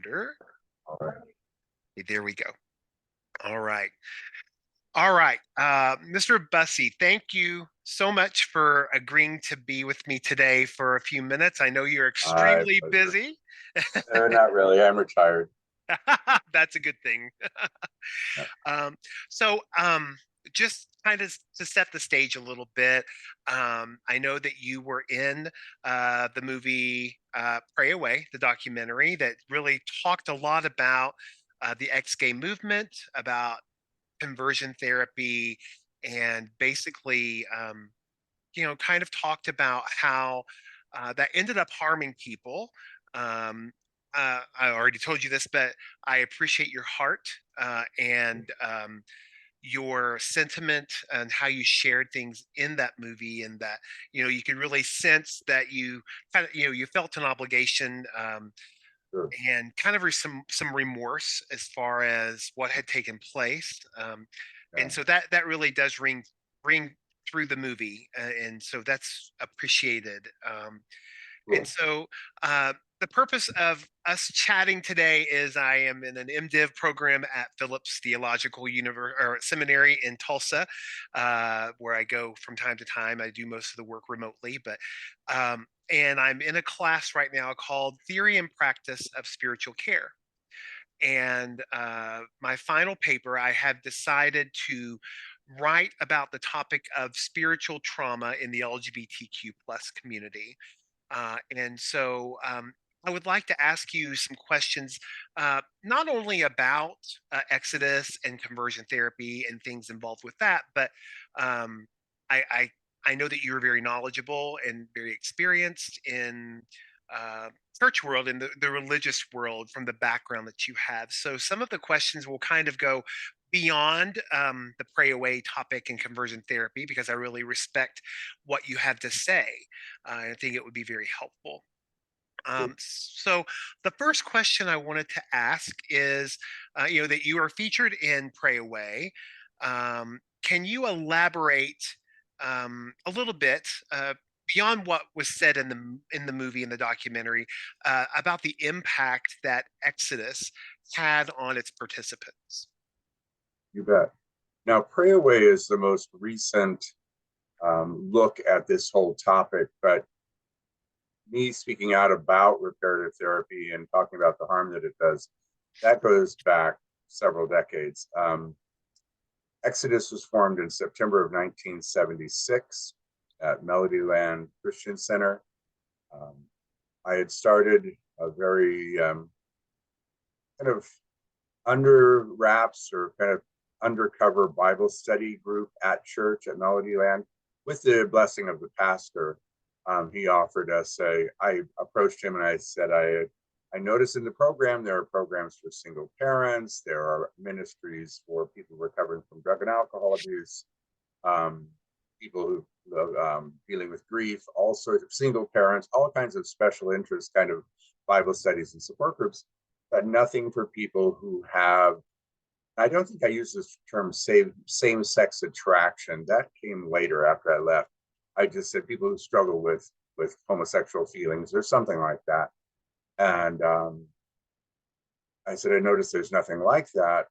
computer. All right. There we go. All right. All right. Mr. Bussee, thank you so much for agreeing to be with me today for a few minutes. I know you're My extremely pleasure. busy. Not really. I'm retired. That's a good thing. Yeah. Um, so, just kind of to set the stage a little bit, I know that you were in the movie Pray Away, the documentary that really talked a lot about the ex-gay movement, about conversion therapy, and basically, kind of talked about how that ended up harming people. Um, I already told you this, but I appreciate your heart and your sentiment and how you shared things in that movie, and that you could really sense that you kind of you felt an obligation, Sure. and kind of some remorse as far as what had taken place, Yeah. and so that really does ring through the movie, and so that's appreciated. And Cool. so the purpose of us chatting today is I am in an MDiv program at Phillips Theological or Seminary in Tulsa, where I go from time to time. I do most of the work remotely, but and I'm in a class right now called Theory and Practice of Spiritual Care. And my final paper, I have decided to write about the topic of spiritual trauma in the LGBTQ plus community. And so I would like to ask you some questions, not only about Exodus and conversion therapy and things involved with that, but um, I, I I know that you're very knowledgeable and very experienced in uh, church world and the religious world from the background that you have. So some of the questions will kind of go beyond the pray away topic and conversion therapy, because I really respect what you have to say. I think it would be very helpful. Cool. So the first question I wanted to ask is, that you are featured in Pray Away. Can you elaborate a little bit beyond what was said in the movie and the documentary about the impact that Exodus had on its participants? You bet. Now, Pray Away is the most recent look at this whole topic, but me speaking out about reparative therapy and talking about the harm that it does, that goes back several decades. Exodus was formed in September of 1976 at Melodyland Christian Center. Um, I had started a very kind of under wraps or kind of undercover Bible study group at church at Melodyland with the blessing of the pastor. He offered us I approached him and I said, I noticed in the program there are programs for single parents, there are ministries for people recovering from drug and alcohol abuse, um, people who dealing with grief, all sorts of single parents, all kinds of special interest kind of Bible studies and support groups, but nothing for people who have. I don't think I used this term same sex attraction. That came later after I left. I just said people who struggle with homosexual feelings or something like that. And I said, I noticed there's nothing like that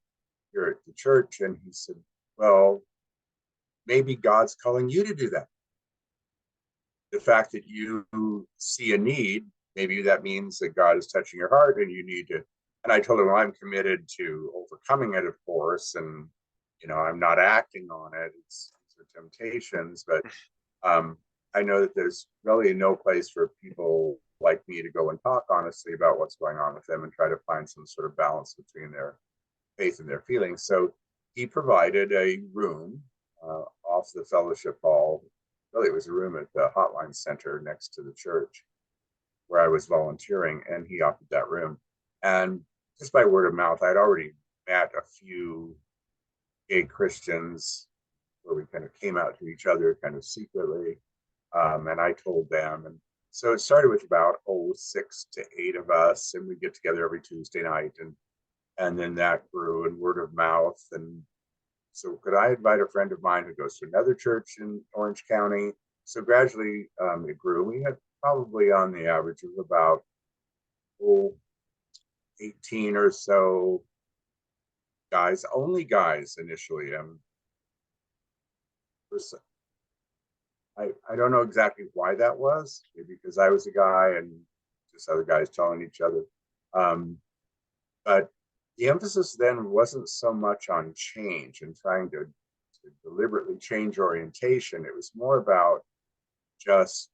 here at the church. And he said, well, maybe God's calling you to do that. The fact that you see a need, maybe that means that God is touching your heart and you need to. And I told him, well, I'm committed to overcoming it, of course. And, I'm not acting on it. It's temptations, but I know that there's really no place for people like me to go and talk honestly about what's going on with them and try to find some sort of balance between their faith and their feelings. So he provided a room off the fellowship hall. Really, it was a room at the Hotline Center next to the church where I was volunteering, and he offered that room. And just by word of mouth, I'd already met a few gay Christians where we kind of came out to each other kind of secretly. And I told them. And so it started with about 6 to 8 of us, and we get together every Tuesday night. And then that grew in word of mouth. And so could I invite a friend of mine who goes to another church in Orange County? So gradually it grew. We had probably on the average of about 18 or so guys, only guys initially. I don't know exactly why that was, maybe because I was a guy and just other guys telling each other. Um, but the emphasis then wasn't so much on change and trying to deliberately change orientation. It was more about just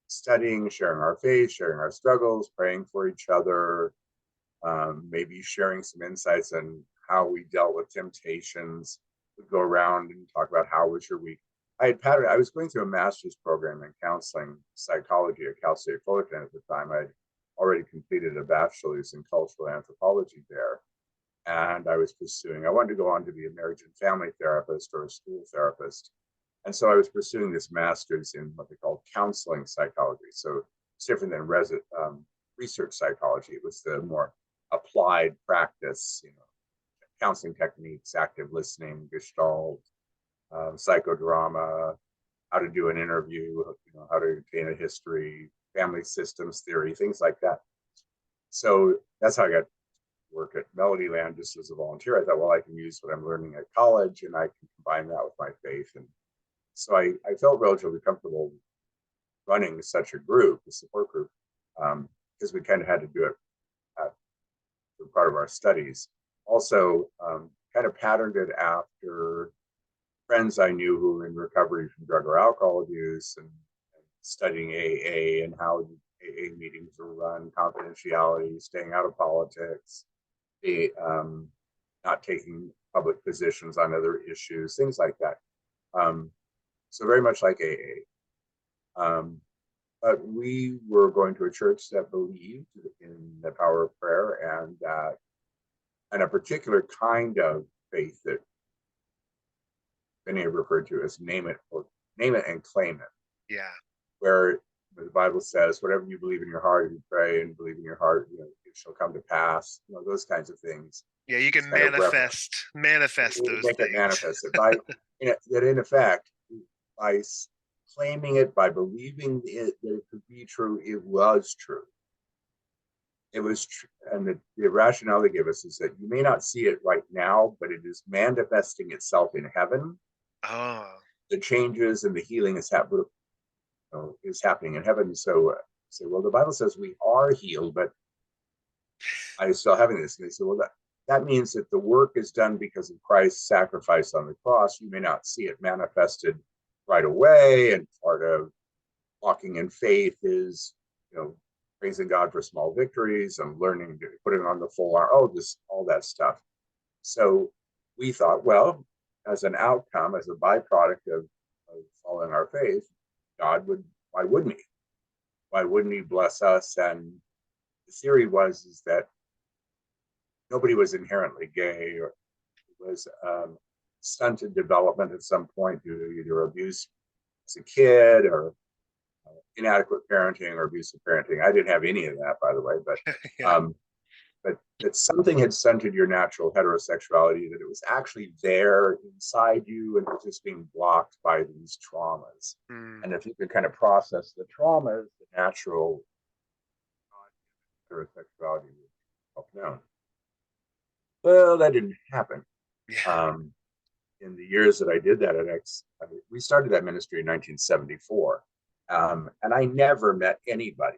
studying, sharing our faith, sharing our struggles, praying for each other, maybe sharing some insights on how we dealt with temptations. We'd go around and talk about how was your week. I was going through a master's program in counseling psychology at Cal State Fullerton at the time. I'd already completed a bachelor's in cultural anthropology there. And I wanted to go on to be a marriage and family therapist or a school therapist. And so I was pursuing this master's in what they call counseling psychology. So it's different than research psychology. It was the more applied practice, counseling techniques, active listening, gestalt, psychodrama, how to do an interview, how to obtain a history, family systems theory, things like that. So that's how I got to work at Melody Land just as a volunteer. I thought, well, I can use what I'm learning at college and I can combine that with my faith. And so I felt relatively comfortable running such a group, a support group, because we kind of had to do it as part of our studies. Also, kind of patterned it after friends I knew who were in recovery from drug or alcohol abuse and studying AA and how AA meetings were run, confidentiality, staying out of politics, not taking public positions on other issues, things like that. So very much like AA. But we were going to a church that believed in the power of prayer and a particular kind of faith that many have referred to as name it and claim it, Yeah. where the Bible says, whatever you believe in your heart, if you pray and believe in your heart, it shall come to pass, those kinds of things. Yeah, you It's can kind of manifest those make it things. manifest that in effect, by claiming it, by believing that it could be true, it was true. It was true. And the rationale they give us is that you may not see it right now, but it is manifesting itself in heaven. Oh, The changes and the healing is happening in heaven. So say, well, the Bible says we are healed, but I still having this. And they say, well, that means that the work is done because of Christ's sacrifice on the cross. You may not see it manifested right away. And part of walking in faith is, praising God for small victories and learning to put it on the full arm. Oh, this all that stuff. So we thought, well, as an outcome, as a byproduct of following our faith, God would, why wouldn't he? Why wouldn't he bless us? And the theory is that nobody was inherently gay or was stunted development at some point due to either abuse as a kid or inadequate parenting or abusive parenting. I didn't have any of that, by the way, yeah. um, but that something had stunted your natural heterosexuality, that it was actually there inside you and it was just being blocked by these traumas. Mm. And if you could kind of process the traumas, the natural heterosexuality would help down. Well, that didn't happen. Yeah. Um, in the years that I did that we started that ministry in 1974. And I never met anybody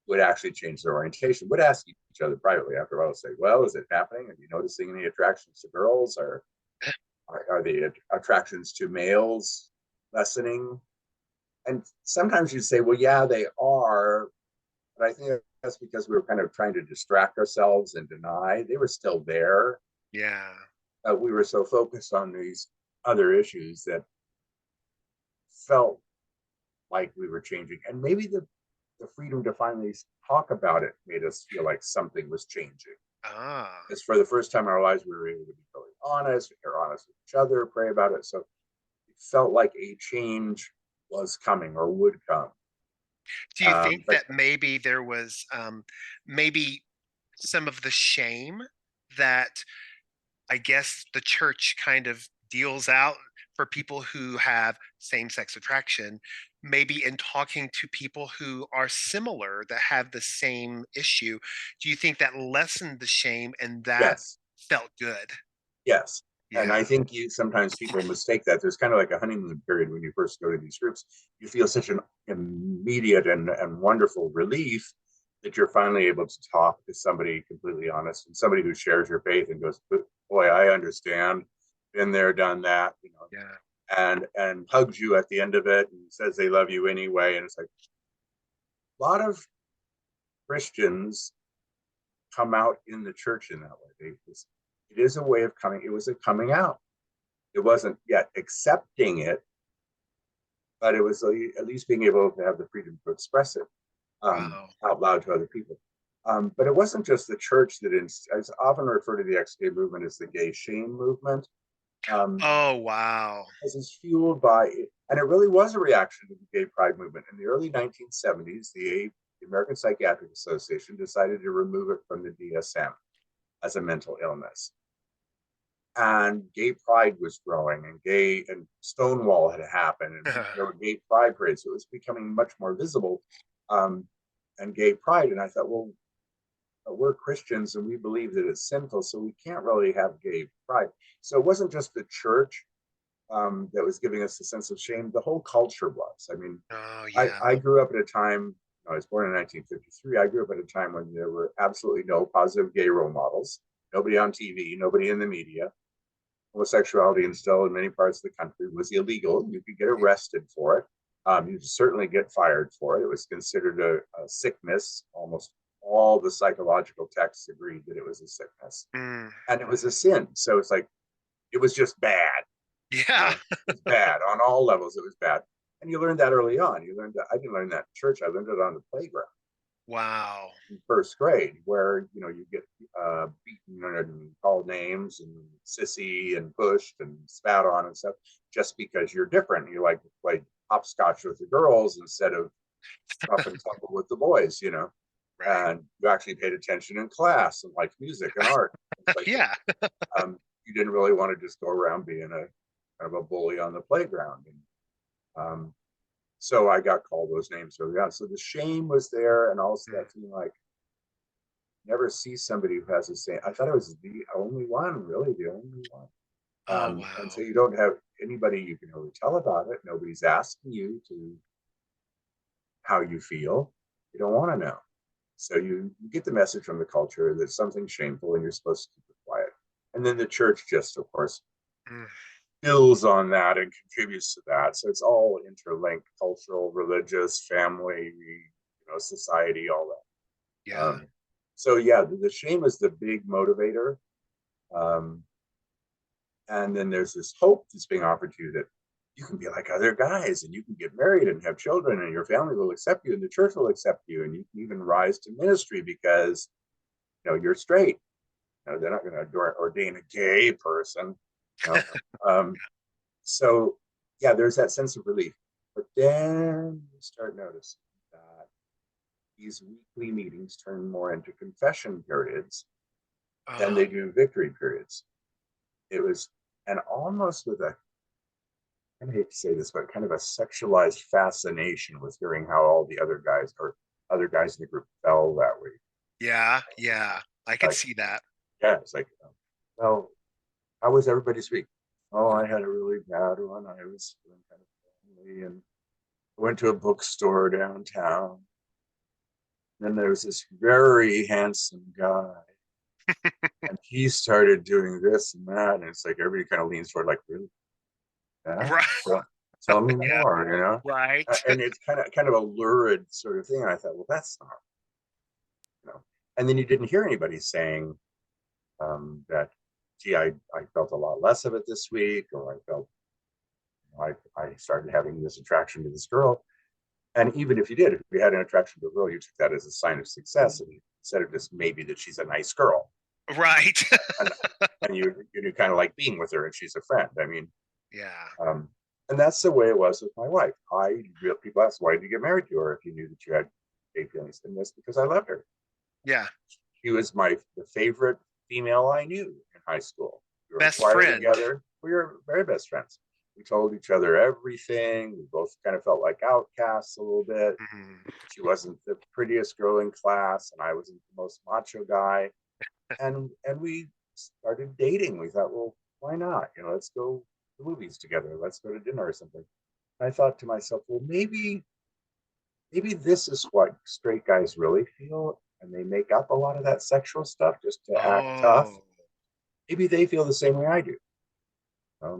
who would actually change their orientation, would ask each other privately after a while, say, well, is it happening? Are you noticing any attractions to girls or are the attractions to males lessening? And sometimes you'd say, well, yeah, they are. But I think that's because we were kind of trying to distract ourselves and deny. They were still there. Yeah. We were so focused on these other issues that felt like we were changing. And maybe the freedom to finally talk about it made us feel like something was changing. Ah. Because for the first time in our lives, we were able to be really honest, we were honest with each other, pray about it. So it felt like a change was coming or would come. Do you think But that maybe there was maybe some of the shame that I guess the church kind of deals out? for people who have same-sex attraction, maybe in talking to people who are similar that have the same issue, do you think that lessened the shame and that Yes, felt good? yes. And I Yeah. think you sometimes people mistake that. There's kind of like a honeymoon period when you first go to these groups. You feel such an immediate and wonderful relief that you're finally able to talk to somebody completely honest and somebody who shares your faith and goes, boy, I understand, been there, done that, Yeah. and hugs you at the end of it and says they love you anyway. And it's like a lot of Christians come out in the church in that way. It is a way of coming. It was a coming out. It wasn't yet accepting it, but it was at least being able to have the freedom to express it Wow. out loud to other people. But it wasn't just the church that I often refer to the ex-gay movement as the gay shame movement. Um, Oh, wow. this is fueled by, and it really was a reaction to the gay pride movement. In the early 1970s, the American Psychiatric Association decided to remove it from the DSM as a mental illness. And gay pride was growing, and Stonewall had happened, and there were gay pride parades. So it was becoming much more visible, um, and gay pride. And I thought, well, we're Christians and we believe that it's sinful, so we can't really have gay pride. So it wasn't just the church that was giving us a sense of shame. The whole culture was. I mean, Oh, I, yeah. I grew up at a time. I was born in 1953. I grew up at a time when there were absolutely no positive gay role models. Nobody on TV, nobody in the media. Homosexuality, and still in many parts of the country, was illegal. You could get arrested for it. You could certainly get fired for it. It was considered a sickness. Almost all the psychological texts agreed that it was a sickness, Mm. and it was a sin. So it's like it was just bad. Yeah. It was bad on all levels. It was bad, and you learned that early on. You learned that. I didn't learn that in church. I learned it on the playground Wow. in first grade, where you get beaten and called names and sissy and pushed and spat on and stuff just because you're different. You like to play hopscotch with the girls instead of rough and tumble with the boys. Right. And you actually paid attention in class and liked music and art. It's like Yeah. you didn't really want to just go around being a kind of a bully on the playground. And so I got called those names. So yeah, so the shame was there, and also Mm. that feeling like never see somebody who has the same. I thought I was the only one, really the only one. Oh, And wow. so you don't have anybody you can really tell about it. Nobody's asking you to how you feel. You don't want to know. So you get the message from the culture that something's shameful and you're supposed to keep it quiet. And then the church just, of course, Mm. builds on that and contributes to that. So it's all interlinked: cultural, religious, family, society, all that. Yeah. So yeah, the shame is the big motivator. Um, and then there's this hope that's being offered to you that you can be like other guys and you can get married and have children and your family will accept you and the church will accept you and you can even rise to ministry because you're straight. They're not going to ordain a gay person. You know? um, so yeah, there's that sense of relief. But then you start noticing that these weekly meetings turn more into confession periods than Oh, they do victory periods. It was, and almost with I hate to say this, but kind of a sexualized fascination with hearing how all the other guys or other guys in the group fell that way. yeah. Yeah. I could Like, see that. yeah, it's like, well, how was everybody's week? Oh, I had a really bad one. I was feeling kind of lonely and went to a bookstore downtown. Then there was this very handsome guy, and he started doing this and that, and it's like everybody kind of leans forward, like, really? Yeah. Right. So tell me Yeah. more. Right. And it's kind of a lurid sort of thing. And I thought, well, that's not, you know. And then you didn't hear anybody saying that, gee, I felt a lot less of it this week, or I felt I started having this attraction to this girl. And even if you did, if you had an attraction to a girl, you took that as a sign of success, and instead of just maybe that she's a nice girl, Right. and you kind of like being with her, and she's a friend. I mean, Yeah. um, and that's the way it was with my wife. People ask, why did you get married to her if you knew that you had gay feelings? And that's because I loved her. Yeah. She was the favorite female I knew in high school. We were in Best choir friend. together. We were very best friends. We told each other everything. We both kind of felt like outcasts a little bit. Mhm. She wasn't the prettiest girl in class, and I wasn't the most macho guy. And we started dating. We thought, well, why not? Let's go to the movies together. Let's go to dinner or something. And I thought to myself, well, maybe this is what straight guys really feel, and they make up a lot of that sexual stuff just to act tough. Oh. Maybe they feel the same way I do.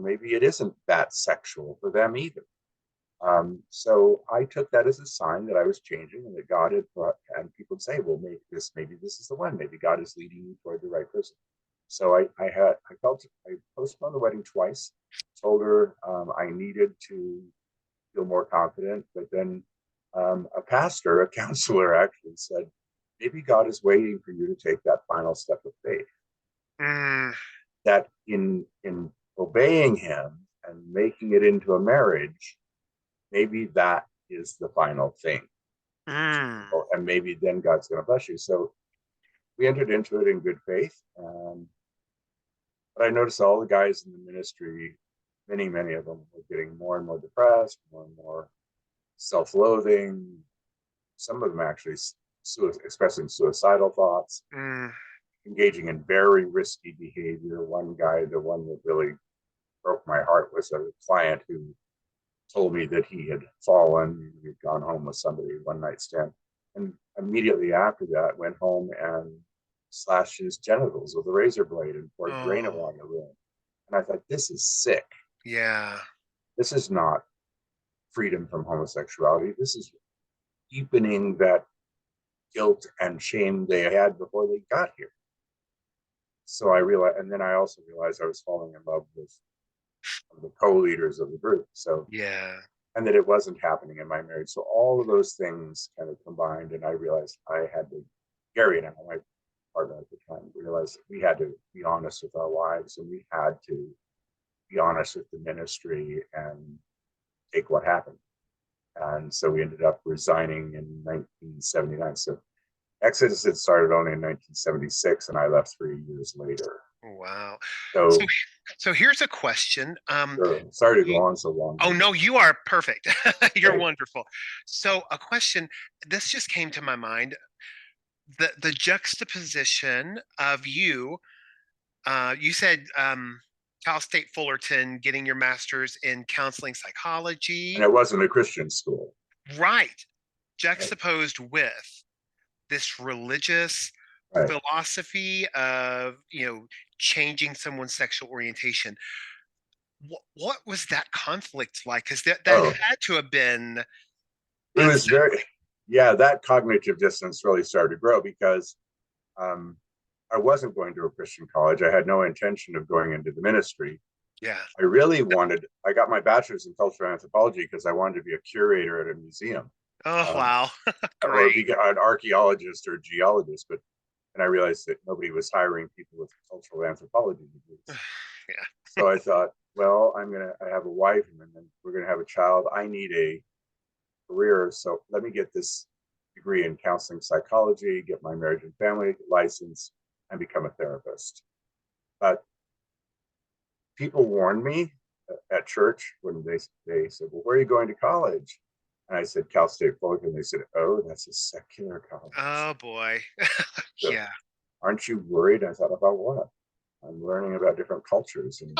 Maybe it isn't that sexual for them either. So I took that as a sign that I was changing and that God had brought, and people would say, well, maybe this is the one. Maybe God is leading you toward the right person. So I postponed the wedding twice, told her I needed to feel more confident, but then a pastor, a counselor actually said, maybe God is waiting for you to take that final step of faith. Mm, That in obeying him and making it into a marriage, maybe that is the final thing. mm. And maybe then God's going to bless you. So we entered into it in good faith. But I noticed all the guys in the ministry, many of them were getting more and more depressed, more and more self-loathing. Some of them actually expressing suicidal thoughts, Mm. engaging in very risky behavior. One guy, the one that really broke my heart, was a client who told me that he had fallen, he'd gone home with somebody one night stand, and immediately after that went home and slashed his genitals with a razor blade and poured Drano Oh, on the room. And I thought, this is sick. yeah. This is not freedom from homosexuality. This is deepening that guilt and shame they had before they got here. So I realized, and then I also realized I was falling in love with the co-leaders of the group. So, Yeah. and that it wasn't happening in my marriage. So all of those things kind of combined, and I realized I had to, Gary and I, my partner at the time, realized we had to be honest with our wives, and we had to be honest with the ministry and take what happened. And so we ended up resigning in 1979. So Exodus had started only in 1976, and I left 3 years later. Wow. So So, so here's a question. sorry to go You, on so long oh here, no, but you are perfect. You're great. wonderful. So a question, this just came to my mind. The juxtaposition of you, you said Cal State Fullerton getting your master's in counseling And psychology, it wasn't a Christian school. right? Right. Juxtaposed with this religious Right. philosophy of, changing someone's sexual orientation. What was that conflict like? Because that Oh, had to have been it was unsettling. very, yeah, that cognitive distance really started to grow because um, I wasn't going to a Christian college. I had no intention of going into the ministry. Yeah. I got my bachelor's in cultural anthropology because I wanted to be a curator at a museum. Oh Um, wow. or Great. be an archaeologist or a geologist, but and I realized that nobody was hiring people with cultural anthropology degrees. Yeah. So I thought, well, I have a wife and then we're gonna have a child. I need a career. So let me get this degree in counseling psychology, get my marriage and family license, and become a therapist. But people warned me at church when they said, well, where are you going to college? And I said, Cal State Fullerton. And they said, oh, that's a secular college. Oh boy. So Yeah. aren't you worried? I thought, about what? I'm learning about different cultures and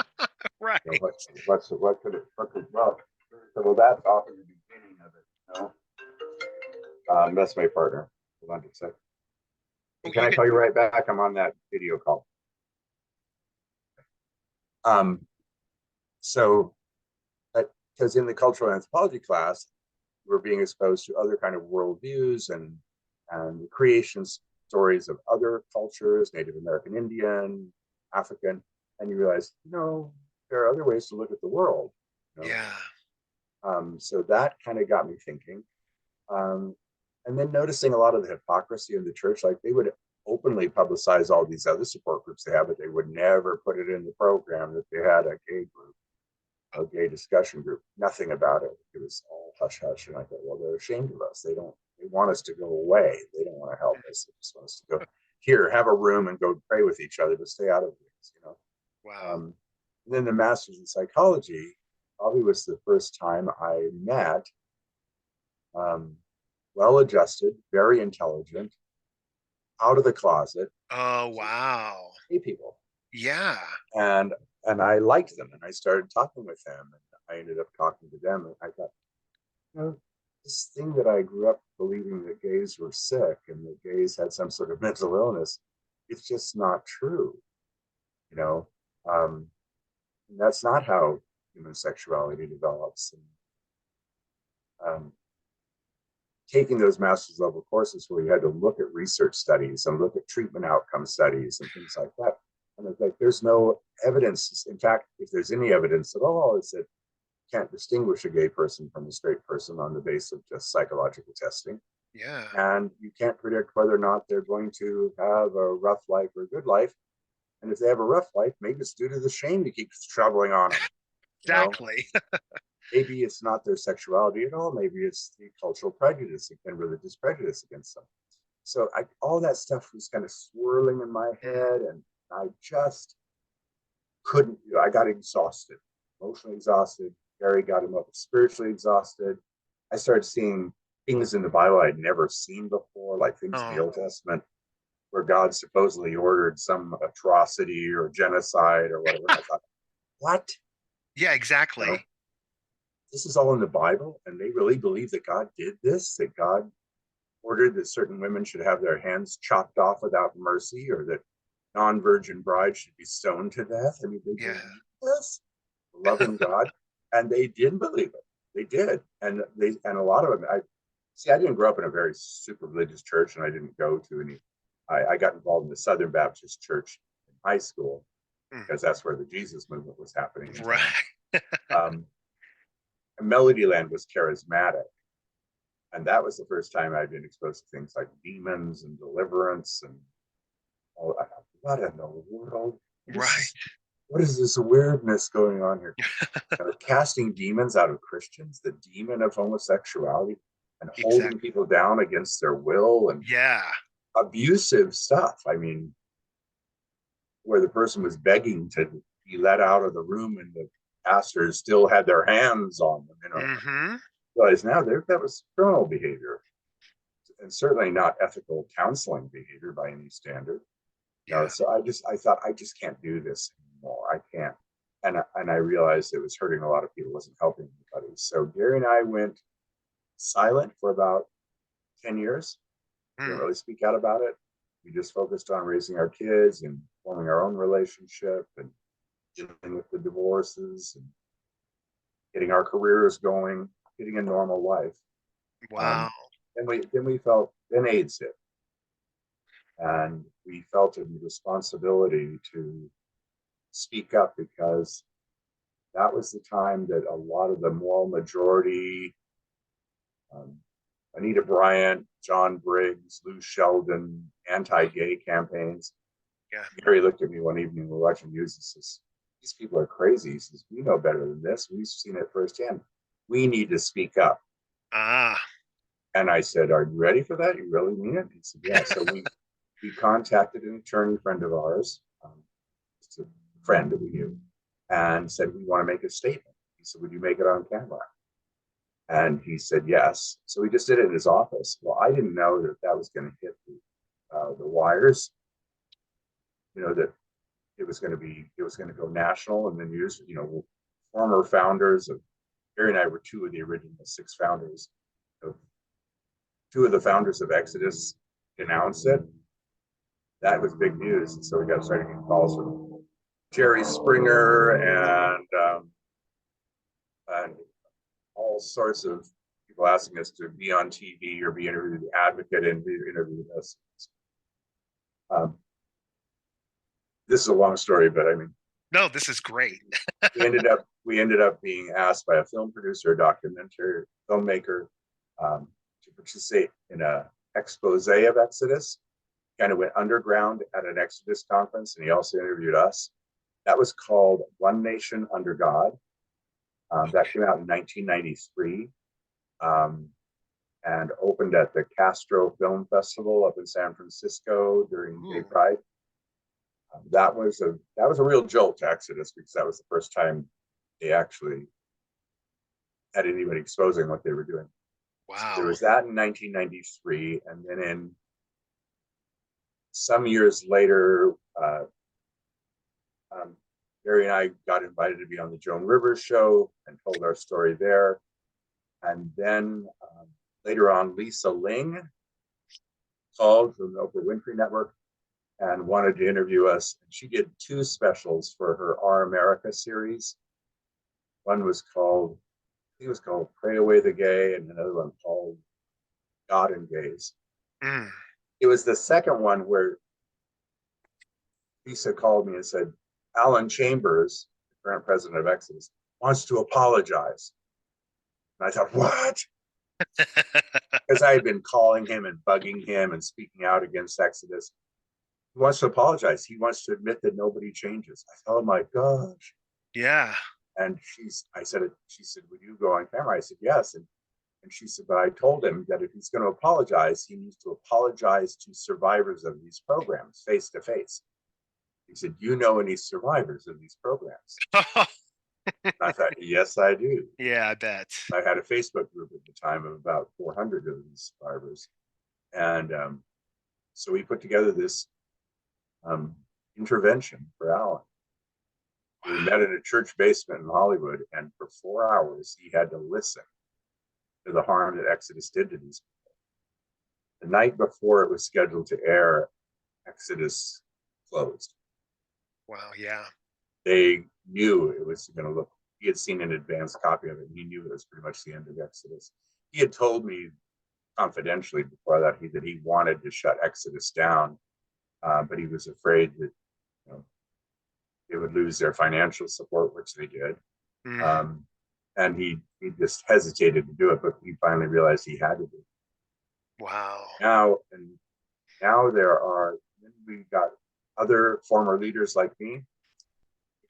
Right. what could well. So well, that's often the beginning of it. That's my partner. Hold on just a sec. Oh, Hey, can you I can. call you right back? I'm on that video call. Um, so because in the cultural anthropology class, we're being exposed to other kind of worldviews and the creation stories of other cultures, Native American, Indian, African, and you realize, there are other ways to look at the world. You know? Yeah. So that kind of got me thinking. Um, and then noticing a lot of the hypocrisy in the church, like they would openly publicize all these other support groups they have, but they would never put it in the program that they had a gay group, a gay discussion group. Nothing about it. It was all hush hush. And I thought, well, they're ashamed of us. They want us to go away. They don't want to help us. They just want us to go here, have a room and go pray with each other, but stay out of things. Wow. Um, and then the master's in psychology. probably was the first time I met um, well-adjusted, very intelligent, out of the closet, Oh, wow. gay people, Yeah. and I liked them, and I started talking with them, and I ended up talking to them, and I thought, you know, this thing that I grew up believing that gays were sick and that gays had some sort of mental illness, it's just not true, you know. Um, that's not how human sexuality develops. And taking those master's level courses where you had to look at research studies and look at treatment outcome studies and things like that. And it's like there's no evidence. In fact, if there's any evidence at all, it's that you can't distinguish a gay person from a straight person on the basis of just psychological testing. Yeah. And you can't predict whether or not they're going to have a rough life or a good life. And if they have a rough life, maybe it's due to the shame that keeps troubling on them. You know, Exactly. maybe it's not their sexuality at all. Maybe it's the cultural prejudice and religious prejudice against them. So all that stuff was kind of swirling in my head, and I just couldn't. I got exhausted, emotionally exhausted. Gary got him up spiritually exhausted. I started seeing things in the Bible I'd never seen before, like things in the Oh, Old Testament where God supposedly ordered some atrocity or genocide or whatever. And I thought, what? yeah, You know, exactly. this is all in the Bible, and they really believe that God did this, that God ordered that certain women should have their hands chopped off without mercy, or that non-virgin brides should be stoned to death. I mean, they Yeah. believe this, loving God, and they didn't believe it. They did, and a lot of them. I see. I didn't grow up in a very super religious church, and I didn't go to any. I got involved in the Southern Baptist Church in high school Mm, because that's where the Jesus movement was happening in town. right. Um, Melodyland was charismatic, and that was the first time I'd been exposed to things like demons and deliverance and all. I thought, what in the world? Right. What is this weirdness going on here? Casting demons out of Christians, the demon of homosexuality, and holding Exactly. people down against their will, and Yeah. abusive stuff. I mean, where the person was begging to be let out of the room, and the pastors still had their hands on them. Mm-hmm. Realize now that was criminal behavior, and certainly not ethical counseling behavior by any standard. Yeah. So I thought I just can't do this anymore. I can't. And I realized it was hurting a lot of people, wasn't helping anybody. So Gary and I went silent for about 10 years. We didn't Mm, really speak out about it. We just focused on raising our kids and forming our own relationship and dealing with the divorces and getting our careers going, getting a normal life. wow. Um, then AIDS hit, and we felt a responsibility to speak up because that was the time that a lot of the moral majority, um, Anita Bryant, John Briggs, Lou Sheldon, anti-gay campaigns. Yeah. Gary looked at me one evening, we were watching news, and says, these people are crazy. He says, we know better than this. We've seen it firsthand. We need to speak up. Ah. And I said, are you ready for that? You really mean it? He said, yeah. So we contacted an attorney friend of ours, just a friend that we knew, and said, we want to make a statement. He said, would you make it on camera? And he said, yes. So he just did it in his office. Well, I didn't know that that was going to hit the wires, that it was going to go national and then use, former founders of, Gary and I were two of the original six founders of, two of the founders of Exodus denounced it. That was big news. And so we got started getting calls from Jerry Springer and all sorts of people asking us to be on TV or be interviewed, the advocate and be interviewed us. Um, this is a long story, but I mean, No, this is great. we ended up being asked by a film producer, a documentary filmmaker, to participate in a expose of Exodus. Kind of went underground at an Exodus conference, and he also interviewed us. That was called One Nation Under God. That came out in 1993. Um, and opened at the Castro Film Festival up in San Francisco during Gay Ooh. Pride. That was a real jolt to Exodus because that was the first time they actually had anybody exposing what they were doing. So there Wow. was that in 1993, and then in some years later, um, Gary and I got invited to be on the Joan Rivers show and told our story there. And then later on, Lisa Ling called from the Oprah Winfrey Network and wanted to interview us. And she did two specials for her Our America series. One was called, I think it was called Pray Away the Gay, and another one called God and Gays. Mm. It was the second one where Lisa called me and said, Alan Chambers, the current president of Exodus, wants to apologize. And I thought, what? Because I had been calling him and bugging him and speaking out against Exodus. He wants to apologize. He wants to admit that nobody changes. I thought, oh my gosh. Yeah. And she said, would you go on camera? I said, yes. And she said, but I told him that if he's going to apologize, he needs to apologize to survivors of these programs face to face. He said, you know any survivors of these programs? And I thought, yes, I do. Yeah, I bet. I had a Facebook group at the time of about 400 of these survivors. And so we put together this intervention for Alan. We met in a church basement in Hollywood, and for 4 hours, he had to listen to the harm that Exodus did to these people. The night before it was scheduled to air, Exodus closed. Wow. Yeah. They knew it was going to look, he had seen an advanced copy of it, and he knew it was pretty much the end of Exodus. He had told me confidentially before that he wanted to shut Exodus down, but he was afraid that they would lose their financial support, which they did. Mm. And he just hesitated to do it, but he finally realized he had to do it. Wow. Now we got other former leaders like me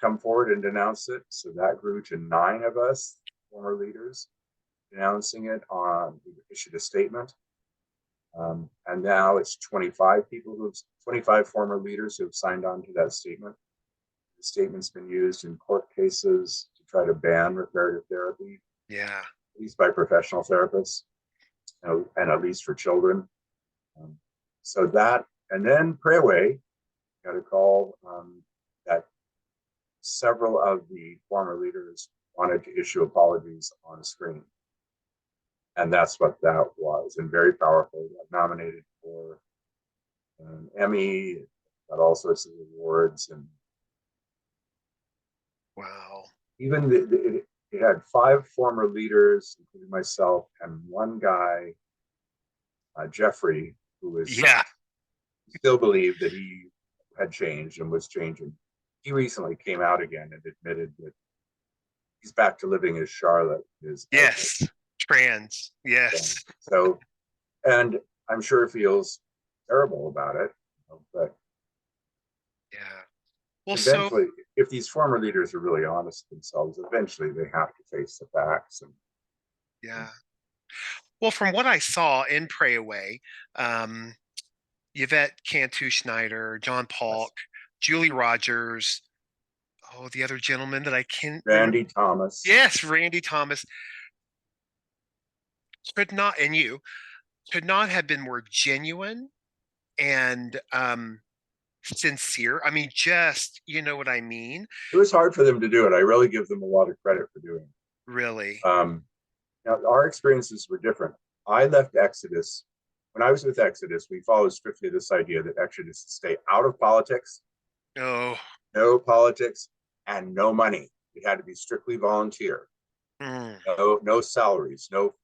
come forward and denounce it. So that grew to 9 of us, former leaders, denouncing it. We issued a statement. And now it's 25 former leaders who have signed on to that statement. The statement's been used in court cases to try to ban reparative therapy, Yeah. at least by professional therapists, and at least for children. So that, and then Pray Away got a call that several of the former leaders wanted to issue apologies on screen. And that's what that was, and very powerful. Got nominated for an Emmy, got all sorts of awards, and Wow. even it had 5 former leaders, including myself, and one guy, Jeffrey, who was Yeah. still believed that he had changed and was changing. He recently came out again and admitted that he's back to living as Charlotte. Yes. Trans. Yes. So, and I'm sure feels terrible about it, but Yeah. Well, so eventually, if these former leaders are really honest with themselves, eventually they have to face the facts. And yeah. Well, from what I saw in Pray Away, um, Yvette Cantu Schneider, John Polk, yes, Julie Rogers, oh, the other gentleman that I can't remember. Randy Thomas, Yes, Randy Thomas could not, and you could not have been more genuine and sincere. I mean, just, you know what I mean? it was hard for them to do it. I really give them a lot of credit for doing Really. it. Now, our experiences were different. I left Exodus. When I was with Exodus, we followed strictly this idea that Exodus stay out of politics, Oh. no politics, and no money. It had to be strictly volunteer. Mm. No salaries, no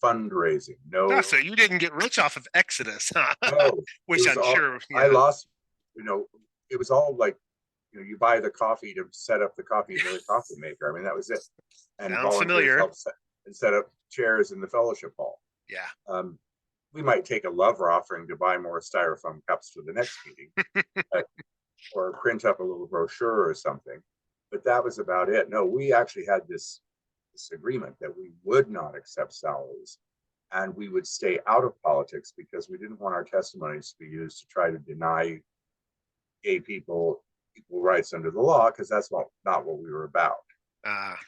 fundraising, Ah, no so you didn't get rich off of Exodus, huh? no. It Which was I'm all sure, I yeah. lost. It was all like you buy the coffee to set up the coffee in the coffee maker. I mean, that was it. And Sounds volunteers familiar. helped set up chairs in the fellowship hall. Yeah. Um, we might take a lover offering to buy more styrofoam cups for the next meeting, or print up a little brochure or something. But that was about it. No, we actually had this agreement that we would not accept salaries, and we would stay out of politics because we didn't want our testimonies to be used to try to deny gay people equal rights under the law, because that's not what we were about.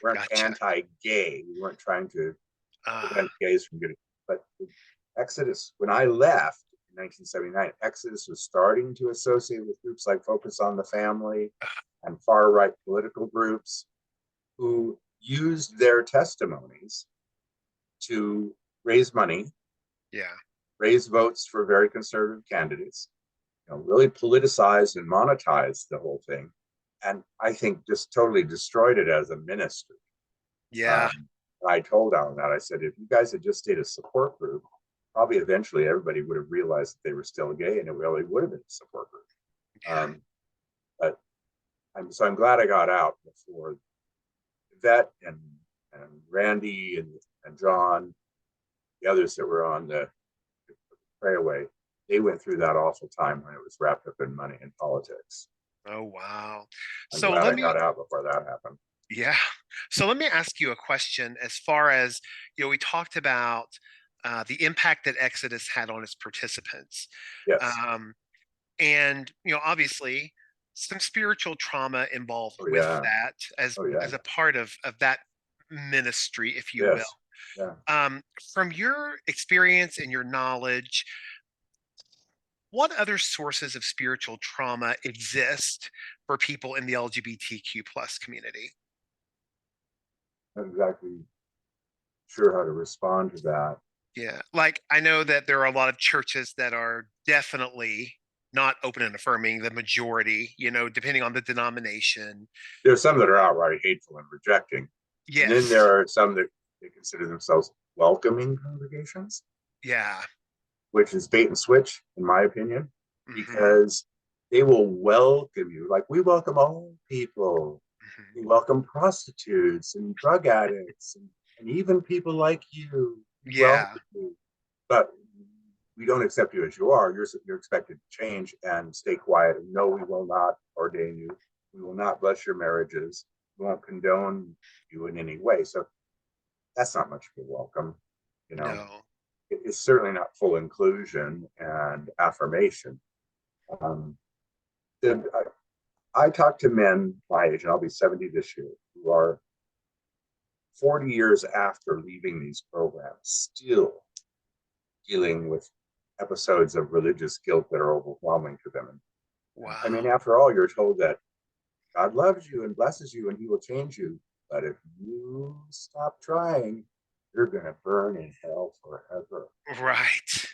weren't Gotcha. anti-gay. We weren't trying to Uh, prevent gays from getting. But Exodus, when I left in 1979, Exodus was starting to associate with groups like Focus on the Family and far right political groups who used their testimonies to raise money, yeah. raise votes for very conservative candidates, really politicized and monetized the whole thing. And I think just totally destroyed it as a ministry. Yeah. Um, I told Alan that. I said, if you guys had just stayed a support group, probably eventually everybody would have realized that they were still gay and it really would have been a support group. Yeah. But I'm glad I got out before Vet and Randy and John, the others that were on the pray away, they went through that awful time when it was wrapped up in money and politics. Oh, wow. I'm So glad let I me, got out before that happened. yeah. So let me ask you a question as far as, we talked about the impact that Exodus had on its participants. Yes. Um, and, obviously some spiritual trauma involved Oh with yeah. that Oh yeah. as a part of that ministry, if you will. Yes. Yeah. From your experience and your knowledge, what other sources of spiritual trauma exist for people in the LGBTQ plus community? Not exactly sure how to respond to that. Yeah, like I know that there are a lot of churches that are definitely not open and affirming, the majority, depending on the denomination. There's some that are outright hateful and rejecting, and then Yes. there are some that they consider themselves welcoming congregations, Yeah. which is bait and switch, in my opinion, Hmm. because they will welcome you like we welcome all people. We Hmm. welcome prostitutes and drug addicts and even people like you. We Yeah. welcome you, but we don't accept you as you are. You're expected to change and stay quiet. And no, we will not ordain you. We will not bless your marriages. We won't condone you in any way. So that's not much of a welcome. You know, No. it's certainly not full inclusion and affirmation. Um, I talk to men my age, and I'll be 70 this year, who are 40 years after leaving these programs, still dealing with episodes of religious guilt that are overwhelming to them. And I mean, Wow. after all, you're told that God loves you and blesses you and he will change you. But if you stop trying, you're going to burn in hell forever. Right.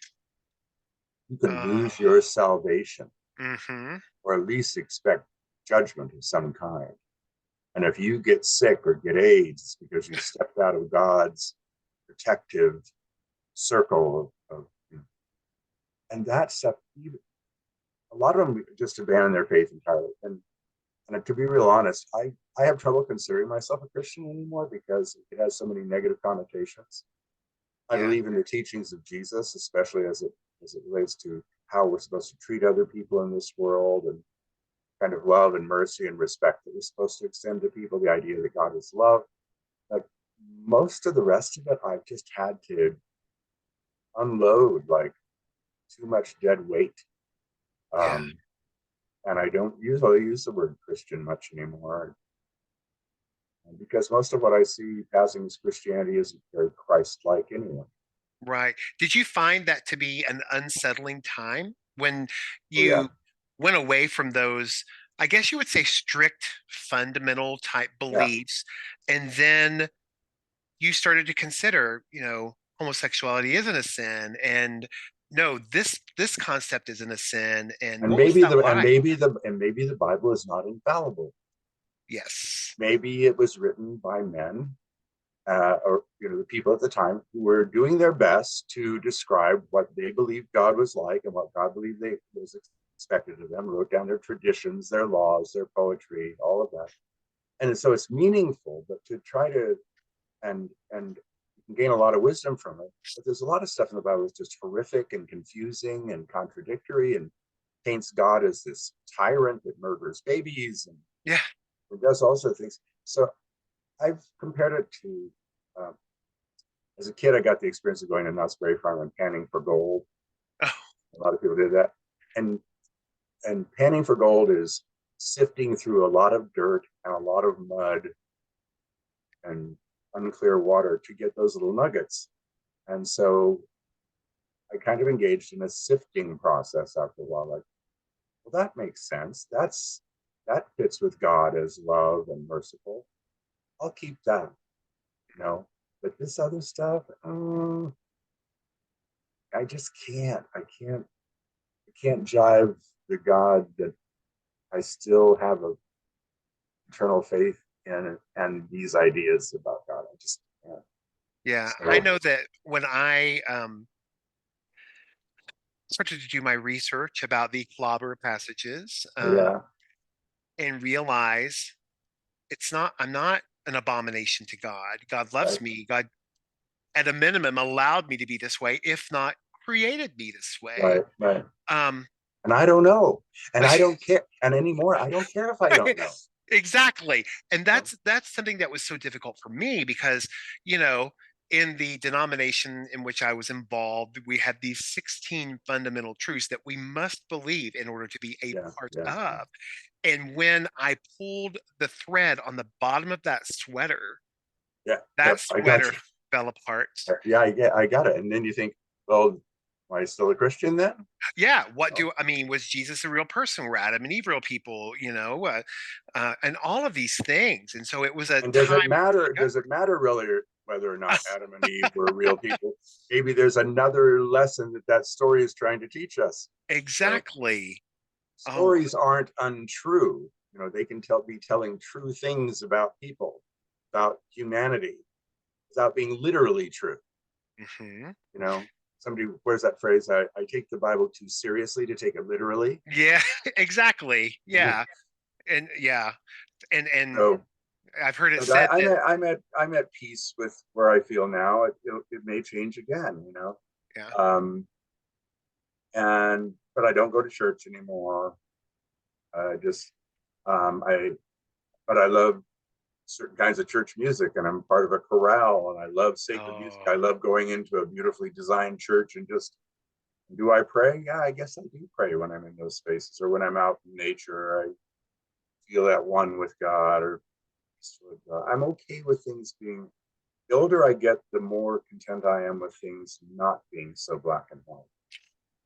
You can Uh, lose your salvation hmm. or at least expect judgment of some kind. And if you get sick or get AIDS, it's because you stepped out of God's protective circle of and that stuff. A lot of them just abandon their faith entirely. And to be real honest, I have trouble considering myself a Christian anymore because it has so many negative connotations. I Yeah. believe in the teachings of Jesus, especially as it relates to how we're supposed to treat other people in this world and kind of love and mercy and respect that we're supposed to extend to people, the idea that God is love. Like most of the rest of it, I've just had to unload like too much dead weight. Yeah. Um, and I don't usually use the word Christian much anymore because most of what I see passing as Christianity isn't very Christ-like anyway. Right. Did you find that to be an unsettling time when Oh yeah, you went away from those, I guess you would say, strict fundamental type yeah. beliefs, and then you started to consider, homosexuality isn't a sin, and no, this concept isn't a sin, and And what was maybe that the and like? maybe the and maybe the Bible is not infallible. Yes. Maybe it was written by men or the people at the time who were doing their best to describe what they believed God was like and what God believed they was expected of them. Wrote down their traditions, their laws, their poetry, all of that. And so it's meaningful, but to try to and you can gain a lot of wisdom from it. But there's a lot of stuff in the Bible that's just horrific and confusing and contradictory and paints God as this tyrant that murders babies Yeah. and does also things. So I've compared it to um, as a kid, I got the experience of going to Knott's Berry Farm and panning for gold. Oh, A lot of people did that, and and panning for gold is sifting through a lot of dirt and a lot of mud and unclear water to get those little nuggets. And so I kind of engaged in a sifting process after a while, like, well, that makes sense. That fits with God as love and merciful. I'll keep that, you know. But this other stuff, I just can't. I can't jive the God that I still have a eternal faith in and these ideas about God. I just can't. Yeah, I So know that when I started to do my research about the clobber passages, yeah, and realize I'm not an abomination to God. God loves right, me. God, at a minimum, allowed me to be this way, if not created me this way. right, right. Um, And I don't know, and I don't care, and anymore, I don't care if I don't know. exactly. And You know? that's something that was so difficult for me because, you know, in the denomination in which I was involved, we had these 16 fundamental truths that we must believe in order to be a Yeah, part yeah, yeah, of. And when I pulled the thread on the bottom of yeah. that Yep, I got sweater you. fell apart. Yeah, I got it. And then you think, well, am I still a Christian then? Yeah, what Oh, do I mean? Was Jesus a real person? Were Adam and Eve real people? And all of these things. And so it was a and does time it matter? to Does it matter really whether or not Adam and Eve were real people? Maybe there's another lesson that that story is trying to teach us. You know, exactly. Oh, stories aren't untrue. You know, they can be telling true things about people, about humanity, without being literally true. mhm. You know, somebody, where's that phrase? I take the Bible too seriously to take it literally. Yeah, exactly. Yeah. And yeah. And So, I've heard it but said that, I'm at peace with where I feel now. It may change again, you know. yeah. Um, and but I don't go to church anymore. I just I but I love certain kinds of church music, and I'm part of a chorale, and I love sacred music. I Oh, love going into a beautifully designed church and just, do I pray? Yeah, I guess I do pray when I'm in those spaces, or when I'm out in nature. I feel at one with God, or I'm okay with things being. The older I get, the more content I am with things not being so black and white.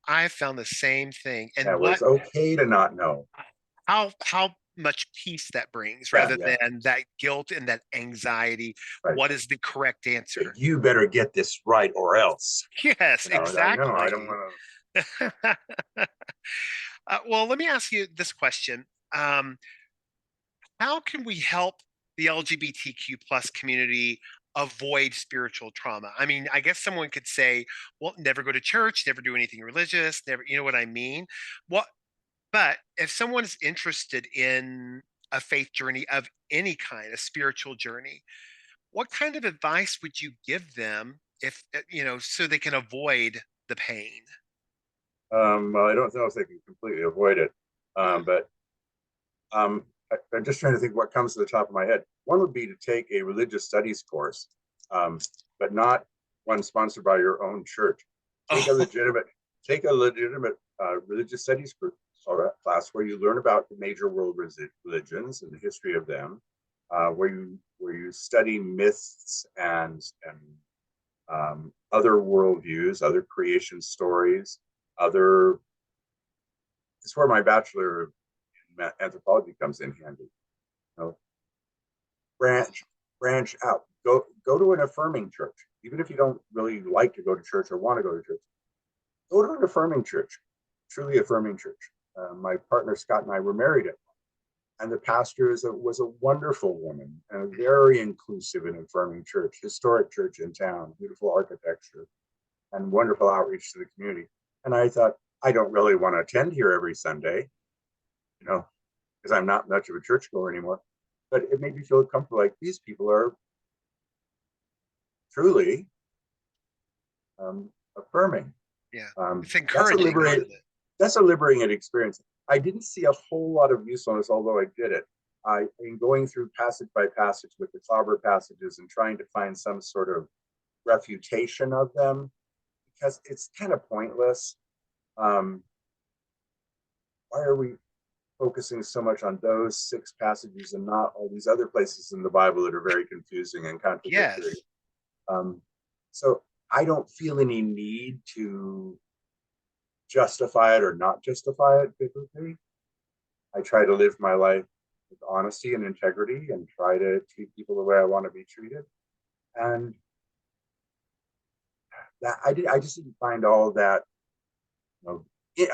I found the same thing. And Yeah, where it's okay to not know. how much peace that brings Yeah, rather yeah, than that guilt and that anxiety. right. What is the correct answer? You better get this right or else. Yes, You know, like, no, I don't exactly. want Well, let me ask you this question. Um, how can we help the LGBTQ plus community avoid spiritual trauma? I mean, I guess someone could say, well, never go to church, never do anything religious, never, you know what I mean? What, but if someone is interested in a faith journey of any kind, a spiritual journey, what kind of advice would you give them if, so they can avoid the pain? well, I don't know if they can completely avoid it. Mm. But I'm just trying to think what comes to the top of my head. One would be to take a religious studies course, um, but not one sponsored by your own church. Take a Oh, legitimate, take a legitimate religious studies class where you learn about the major world religions and the history of them, where you study myths and other worldviews, other creation stories, other. It's where my bachelor in anthropology comes in handy. You know, branch branch out. Go to an affirming church, even if you don't really like to go to church or want to go to church. Go to an affirming church, truly affirming church. My partner Scott and I were married at, and the pastor was a wonderful woman and a very inclusive and affirming church, historic church in town, beautiful architecture, and wonderful outreach to the community. And I thought, I don't really want to attend here every Sunday, you know, because I'm not much of a churchgoer anymore. But it made me feel comfortable. Like these people are truly affirming. yeah. Um, It's that's a encouraging, liberating. isn't it? That's a liberating experience. I didn't see a whole lot of usefulness, although I did it. In going through passage by passage with the Clobber passages and trying to find some sort of refutation of them, because it's kind of pointless. Um, why are we focusing so much on those 6 passages and not all these other places in the Bible that are very confusing and contradictory. Yes. Um, so I don't feel any need to justify it or not justify it biblically. I try to live my life with honesty and integrity and try to treat people the way I want to be treated. And that I just didn't find all of that, you know,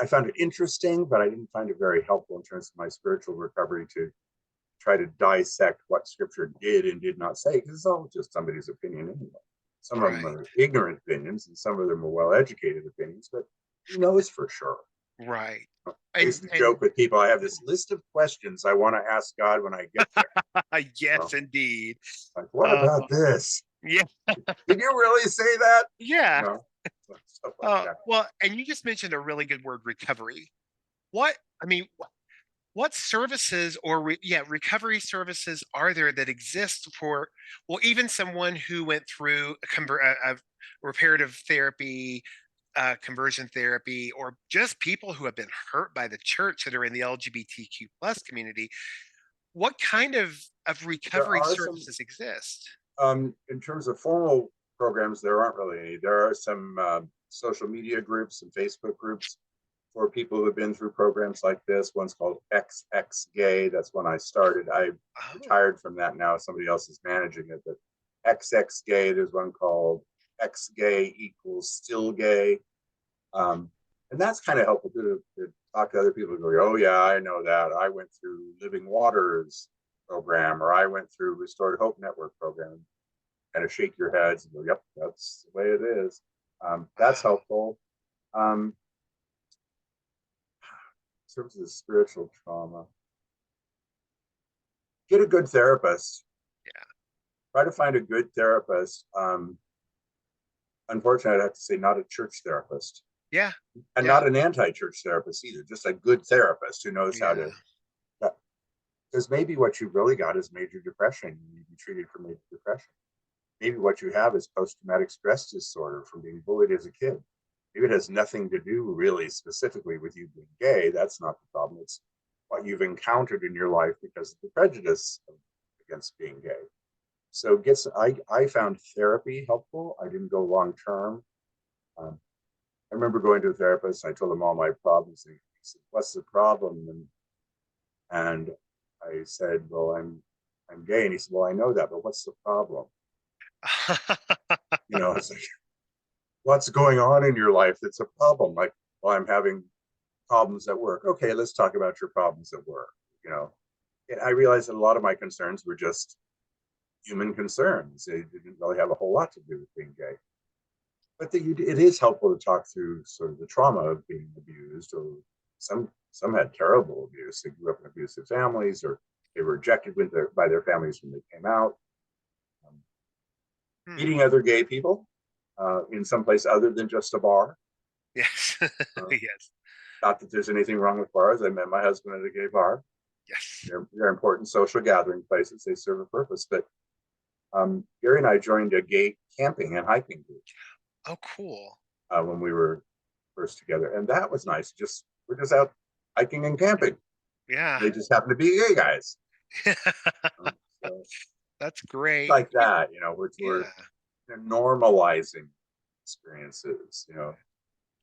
I found it interesting, but I didn't find it very helpful in terms of my spiritual recovery to try to dissect what scripture did and did not say, because it's all just somebody's opinion anyway. Some of them Right. are ignorant opinions and some of them are well-educated opinions, but who knows for sure? Right. I used to And joke with people, I have this list of questions I want to ask God when I get there. yes, Well, indeed. like, what Uh, about this? yeah. Did you really say that? Yeah. No, stuff like that. Well, and you just mentioned a really good word, recovery. What I mean, what services or recovery services are there that exist for, well, even someone who went through a reparative therapy, conversion therapy, or just people who have been hurt by the church that are in the LGBTQ plus community? What kind of There recovery are some, services exist? in terms of formal programs, there aren't really any. There are some social media groups and Facebook groups for people who have been through programs like this. One's called XX Gay. That's when I started. I Oh, retired from that now. Somebody else is managing it. But XX Gay, there's one called X Gay equals still gay. Um, and that's kind of helpful to talk to other people who go, oh, yeah, I know that. I went through Living Waters program, or I went through Restored Hope Network program. Kind of shake your heads and go, yep, that's the way it is. That's wow. helpful. Um, in terms of spiritual trauma, get a good therapist. Yeah. Try to find a good therapist. Unfortunately, I'd have to say not a church therapist Yeah. and Yeah. not an anti-church therapist either. Just a good therapist who knows how Yeah. to. Because maybe what you've really got is major depression. You need to be treated for major depression. Maybe what you have is post-traumatic stress disorder from being bullied as a kid. Maybe it has nothing to do really specifically with you being gay. That's not the problem. It's what you've encountered in your life because of the prejudice against being gay. So I found therapy helpful. I didn't go long term. Um, I remember going to a therapist. I told him all my problems. And he said, "What's the problem?" And I said, "Well, I'm gay." And he said, "Well, I know that, but what's the problem?" It's like, what's going on in your life that's a problem? Like, well, I'm having problems at work. Okay, let's talk about your problems at work. You know, and I realized that a lot of my concerns were just human concerns. They didn't really have a whole lot to do with being gay. But it is helpful to talk through sort of the trauma of being abused, or some had terrible abuse. They grew up in abusive families, or they were rejected by their families when they came out. Um, Hmm. Meeting other gay people in some place other than just a bar. Yes. Uh, Yes. Not that there's anything wrong with bars. I met my husband at a gay bar. Yes. They're important social gathering places. They serve a purpose. But Gary and I joined a gay camping and hiking group Oh, cool. when we were first together, and that was nice. We're just out hiking and camping. Yeah. They just happen to be gay guys. So That's great. like that, we're Yeah. normalizing experiences.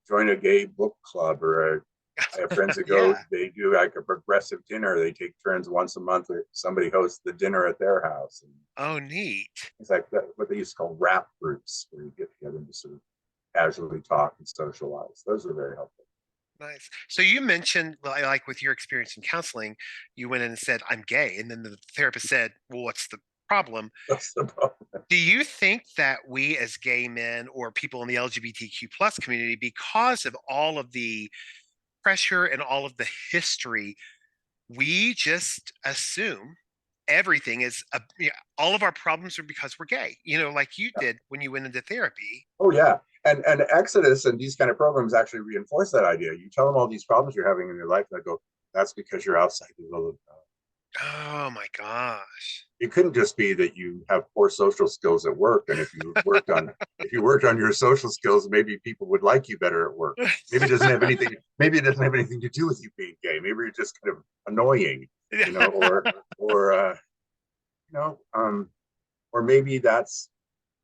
Join a gay book club, or I have friends that go. Yeah. They do like a progressive dinner. They take turns once a month, or somebody hosts the dinner at their house, and Oh, neat. it's like that, what they used to call rap groups, where you get together and just sort of casually talk and socialize. Those are very helpful. Nice. So you mentioned, well, like with your experience in counseling, you went in and said, I'm gay. And then the therapist said, well, what's the problem? That's the problem. Do you think that we as gay men or people in the LGBTQ plus community, because of all of the pressure and all of the history, we just assume everything is all of our problems are because we're gay, like you Yeah. did when you went into therapy. Oh yeah, and Exodus and these kind of programs actually reinforce that idea. You tell them all these problems you're having in your life, and they go, "That's because you're outside the will of God." Oh my gosh. It couldn't just be that you have poor social skills at work, and if you worked on your social skills, maybe people would like you better at work. Maybe it doesn't have anything to do with you being gay. Maybe you're just kind of annoying, Yeah. you know, or you know, or maybe that's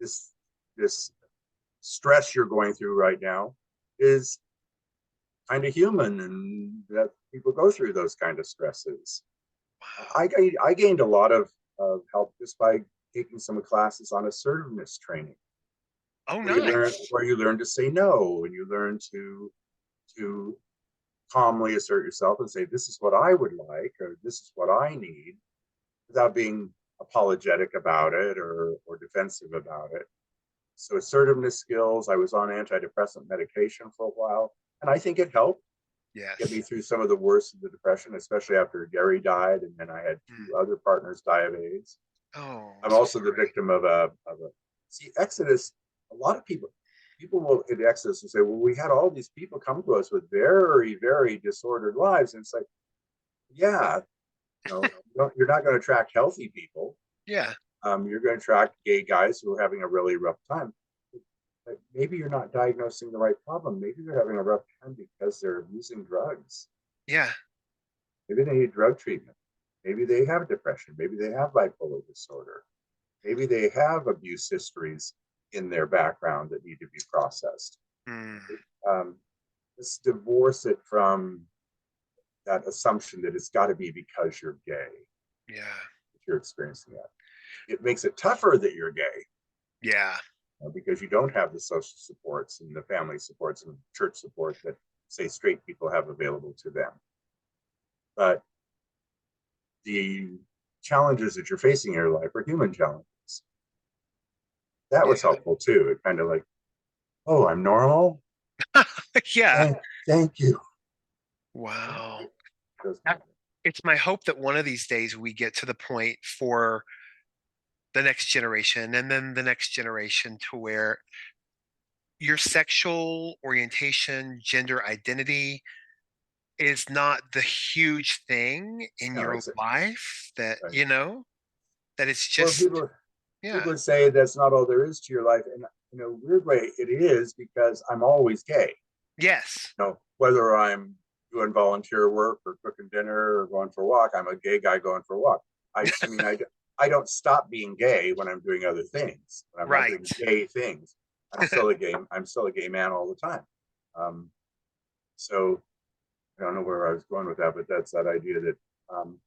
this this stress you're going through right now is kind of human, and that people go through those kind of stresses. Wow. I gained a lot of help just by taking some classes on assertiveness training, Oh, nice. where you learn to say no, and you learn to calmly assert yourself and say, this is what I would like, or this is what I need, without being apologetic about it, or defensive about it. So assertiveness skills. I was on antidepressant medication for a while, and I think it helped get me Yes. through some of the worst of the depression, especially after Gary died, and then I had Mm. two other partners die of AIDS. Oh, I'm I'm so also the sorry. victim of a see Exodus. A lot of people will in Exodus will say, well, we had all these people come to us with very disordered lives, and it's like, yeah, you're not going to attract healthy people. Yeah. You're going to attract gay guys who are having a really rough time. But maybe you're not diagnosing the right problem. Maybe they're having a rough time because they're using drugs. Yeah. Maybe they need drug treatment. Maybe they have depression. Maybe they have bipolar disorder. Maybe they have abuse histories in their background that need to be processed. Mm. Um, let's divorce it from that assumption that it's got to be because you're gay Yeah. that you're experiencing that. It makes it tougher that you're gay, Yeah. because you don't have the social supports and the family supports and church support that, say, straight people have available to them. But the challenges that you're facing in your life are human challenges. That was Yeah. helpful too. It kind of like, oh, I'm normal. Yeah. Thank you. Wow. Those Uh, kind of It's my hope that one of these days we get to the point for the next generation and then the next generation to where your sexual orientation, gender identity is not the huge thing in no, your it's life that, right. that it's Well, just, yeah. people would say that's not all there is to your life, and in a weird way, it is, because I'm always gay. Yes. Whether I'm doing volunteer work or cooking dinner or going for a walk, I'm a gay guy going for a walk. I mean, I don't stop being gay when I'm doing other things. When I'm not Right. doing gay things, I'm still a gay. I'm still a gay man all the time. Um, so I don't know where I was going with that, but that's that idea that um,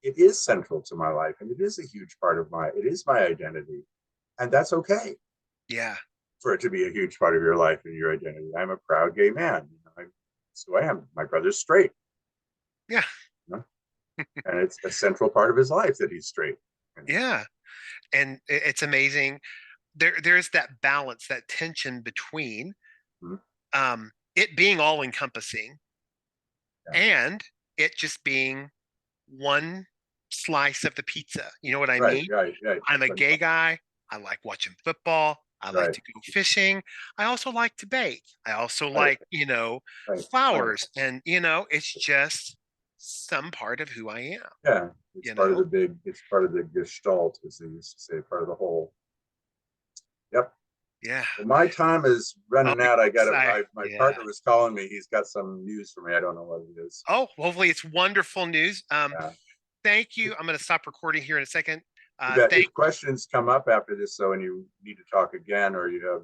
it is central to my life, and it is a huge part of it is my identity, and that's okay Yeah. for it to be a huge part of your life and your identity. I'm a proud gay man. That's who I am. My brother's straight, Yeah. you know? And it's a central part of his life that he's straight. And, Yeah. And it's amazing. There's that balance, that tension between mm, it being all encompassing yeah, and it just being one slice of the pizza. You know what I right, mean? right, right, I'm a but, gay guy. I like watching football. I like right, to go fishing. I also like to bake. I also right, like, right, right. flowers. And, it's just some part of who I am, Yeah, you know? it's part of the gestalt, as they used to say, part of the whole. Yep. Yeah. Well, my time is Oh, running out. My yeah. partner was calling me. He's got some news for me. I don't know what it is. Oh, hopefully it's wonderful news. Yeah. Thank you. I'm going to stop recording here in a second. You bet. Thank If questions come up after this, so, and you need to talk again, or you have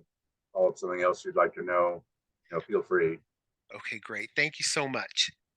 follow up something else you'd like to know, feel free. Okay, great. Thank you so much.